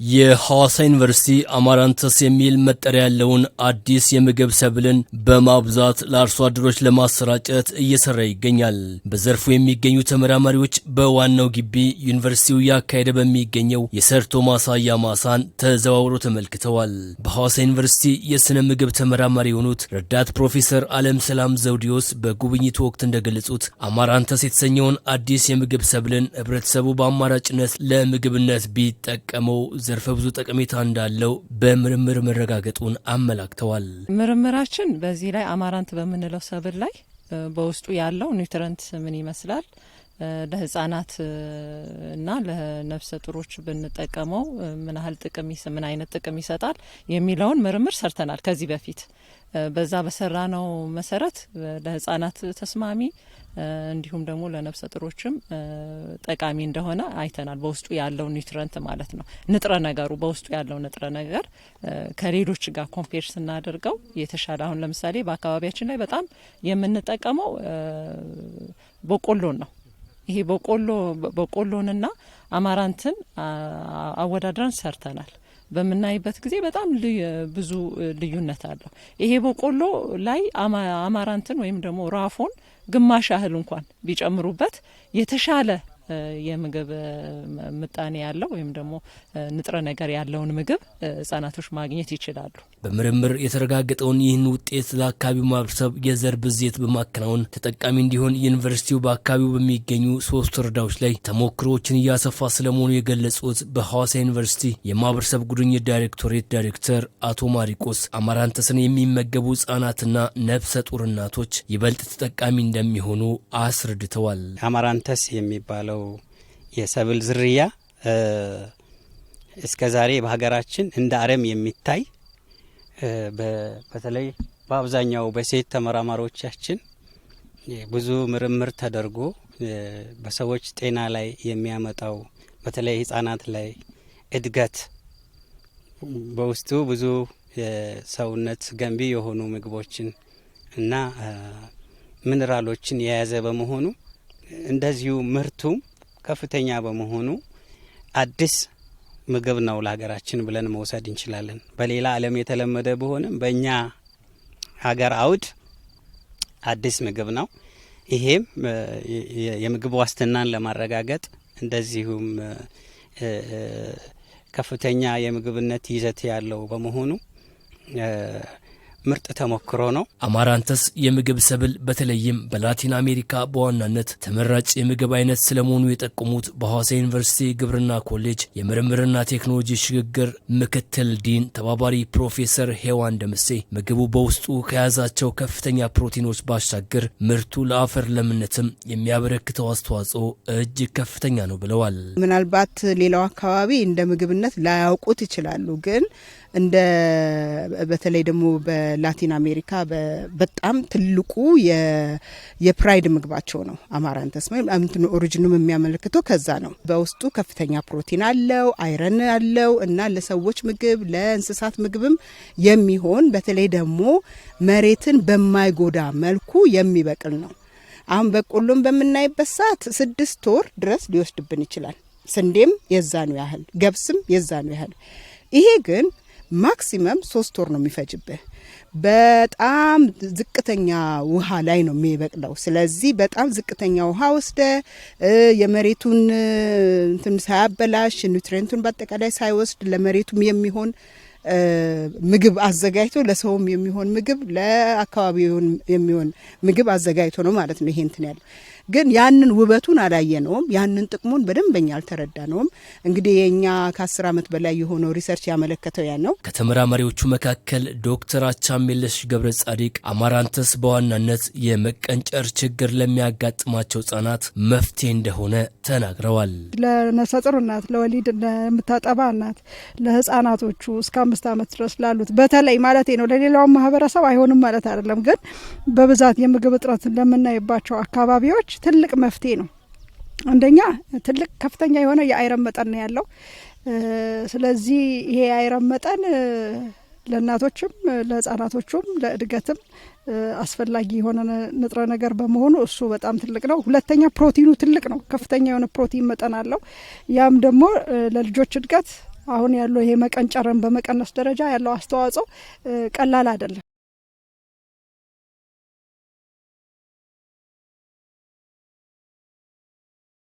የሐዋሳ ዩኒቨርሲቲ አማራንተስ የሚል መጠሪያ ያለውን አዲስ የምግብ ሰብልን በማብዛት ለአርሶ አደሮች ለማሰራጨት እየሰራ ይገኛል። በዘርፉ የሚገኙ ተመራማሪዎች በዋናው ግቢ ዩኒቨርሲቲው ያካሄደ በሚገኘው የሰርቶ ማሳያ ማሳን ተዘዋውሮ ተመልክተዋል። በሐዋሳ ዩኒቨርሲቲ የስነ ምግብ ተመራማሪ የሆኑት ረዳት ፕሮፌሰር ዓለም ሰላም ዘውዲዮስ በጉብኝቱ ወቅት እንደገለጹት አማራንተስ የተሰኘውን አዲስ የምግብ ሰብልን ህብረተሰቡ በአማራጭነት ለምግብነት ቢጠቀመው ዘርፈ ብዙ ጠቀሜታ እንዳለው በምርምር መረጋገጡን አመላክተዋል። ምርምራችን በዚህ ላይ አማራንት በመንለው ሰብል ላይ በውስጡ ያለው ኒውትሪየንት ምን ይመስላል፣ ለህፃናት እና ለነፍሰ ጡሮች ብንጠቀመው ምን አይነት ጥቅም ይሰጣል የሚለውን ምርምር ሰርተናል ከዚህ በፊት። በዛ በሰራነው መሰረት ለህፃናት ተስማሚ እንዲሁም ደግሞ ለነፍሰ ጡሮችም ጠቃሚ እንደሆነ አይተናል። በውስጡ ያለው ኒውትሪየንት ማለት ነው፣ ንጥረ ነገሩ በውስጡ ያለው ንጥረ ነገር ከሌሎች ጋር ኮምፔር ስናደርገው የተሻለ። አሁን ለምሳሌ በአካባቢያችን ላይ በጣም የምንጠቀመው በቆሎን ነው። ይሄ በቆሎንና አማራንትን አወዳድረን ሰርተናል። በምናይበት ጊዜ በጣም ብዙ ልዩነት አለው። ይሄ በቆሎ ላይ አማራንትን ወይም ደግሞ ራፎን ግማሽ ያህል እንኳን ቢጨምሩበት የተሻለ የምግብ ምጣኔ ያለው ወይም ደግሞ ንጥረ ነገር ያለውን ምግብ ህጻናቶች ማግኘት ይችላሉ። በምርምር የተረጋገጠውን ይህን ውጤት ለአካባቢው ማህበረሰብ የዘር ብዜት በማከናወን ተጠቃሚ እንዲሆን ዩኒቨርሲቲው በአካባቢው በሚገኙ 3 ወረዳዎች ላይ ተሞክሮዎችን እያሰፋ ስለመሆኑ የገለጹት በሐዋሳ ዩኒቨርሲቲ የማህበረሰብ ጉድኝት ዳይሬክቶሬት ዳይሬክተር አቶ ማሪቆስ አማራንተስን የሚመገቡ ህጻናትና ነፍሰ ጡር እናቶች ይበልጥ ተጠቃሚ እንደሚሆኑ አስረድተዋል። አማራንተስ የሚባለው የሰብል ዝርያ እስከዛሬ በሀገራችን እንደ አረም የሚታይ በተለይ በአብዛኛው በሴት ተመራማሪዎቻችን ብዙ ምርምር ተደርጎ በሰዎች ጤና ላይ የሚያመጣው በተለይ ህጻናት ላይ እድገት በውስጡ ብዙ የሰውነት ገንቢ የሆኑ ምግቦችን እና ሚነራሎችን የያዘ በመሆኑ እንደዚሁ ምርቱም ከፍተኛ በመሆኑ አዲስ ምግብ ነው ለሀገራችን ብለን መውሰድ እንችላለን። በሌላ ዓለም የተለመደ ቢሆንም በእኛ ሀገር አውድ አዲስ ምግብ ነው። ይሄም የምግብ ዋስትናን ለማረጋገጥ እንደዚሁም ከፍተኛ የምግብነት ይዘት ያለው በመሆኑ ምርጥ ተሞክሮ ነው። አማራንተስ የምግብ ሰብል በተለይም በላቲን አሜሪካ በዋናነት ተመራጭ የምግብ አይነት ስለመሆኑ የጠቆሙት በሐዋሳ ዩኒቨርሲቲ ግብርና ኮሌጅ የምርምርና ቴክኖሎጂ ሽግግር ምክትል ዲን ተባባሪ ፕሮፌሰር ሄዋን ደምሴ ምግቡ በውስጡ ከያዛቸው ከፍተኛ ፕሮቲኖች ባሻገር ምርቱ ለአፈር ለምነትም የሚያበረክተው አስተዋጽኦ እጅግ ከፍተኛ ነው ብለዋል። ምናልባት ሌላው አካባቢ እንደ ምግብነት ላያውቁት ይችላሉ፣ ግን እንደ በተለይ ደግሞ በላቲን አሜሪካ በጣም ትልቁ የፕራይድ ምግባቸው ነው አማራንተስ። ኦሪጂኑም የሚያመለክተው ከዛ ነው። በውስጡ ከፍተኛ ፕሮቲን አለው፣ አይረን አለው እና ለሰዎች ምግብ ለእንስሳት ምግብም የሚሆን በተለይ ደግሞ መሬትን በማይጎዳ መልኩ የሚበቅል ነው። አሁን በቆሎም በምናይበት ሰዓት 6 ወር ድረስ ሊወስድብን ይችላል። ስንዴም የዛኑ ያህል፣ ገብስም የዛኑ ያህል። ይሄ ግን ማክሲመም 3 ወር ነው የሚፈጅብህ። በጣም ዝቅተኛ ውሃ ላይ ነው የሚበቅለው። ስለዚህ በጣም ዝቅተኛ ውሃ ወስደ የመሬቱን እንትን ሳያበላሽ ኒውትሪየንቱን በአጠቃላይ ሳይወስድ ለመሬቱም የሚሆን ምግብ አዘጋጅቶ ለሰውም የሚሆን ምግብ ለአካባቢው የሚሆን ምግብ አዘጋጅቶ ነው ማለት ነው። ይሄ እንትን ያለው ግን ያንን ውበቱን አላየነውም፣ ያንን ጥቅሙን በደንበኛ አልተረዳነውም። እንግዲህ የኛ ከ10 ዓመት በላይ የሆነው ሪሰርች ያመለከተው ያ ነው። ከተመራማሪዎቹ መካከል ዶክተር አቻሜለሽ ገብረ ጻዲቅ አማራንተስ በዋናነት የመቀንጨር ችግር ለሚያጋጥማቸው ህጻናት መፍትሄ እንደሆነ ተናግረዋል። ለነፍሰ ጡር እናት፣ ለወሊድ ለምታጠባ እናት፣ ለህፃናቶቹ እስከ 5 ዓመት ድረስ ላሉት በተለይ ማለት ነው። ለሌላው ማህበረሰብ አይሆንም ማለት አይደለም፣ ግን በብዛት የምግብ እጥረት እንደምናይባቸው አካባቢዎች ትልቅ መፍትሄ ነው። አንደኛ ትልቅ ከፍተኛ የሆነ የአይረን መጠን ነው ያለው። ስለዚህ ይሄ የአይረን መጠን ለእናቶችም ለህፃናቶቹም ለእድገትም አስፈላጊ የሆነ ንጥረ ነገር በመሆኑ እሱ በጣም ትልቅ ነው። ሁለተኛ ፕሮቲኑ ትልቅ ነው፣ ከፍተኛ የሆነ ፕሮቲን መጠን አለው። ያም ደግሞ ለልጆች እድገት አሁን ያለው ይሄ መቀንጨርን በመቀነስ ደረጃ ያለው አስተዋጽኦ ቀላል አይደለም።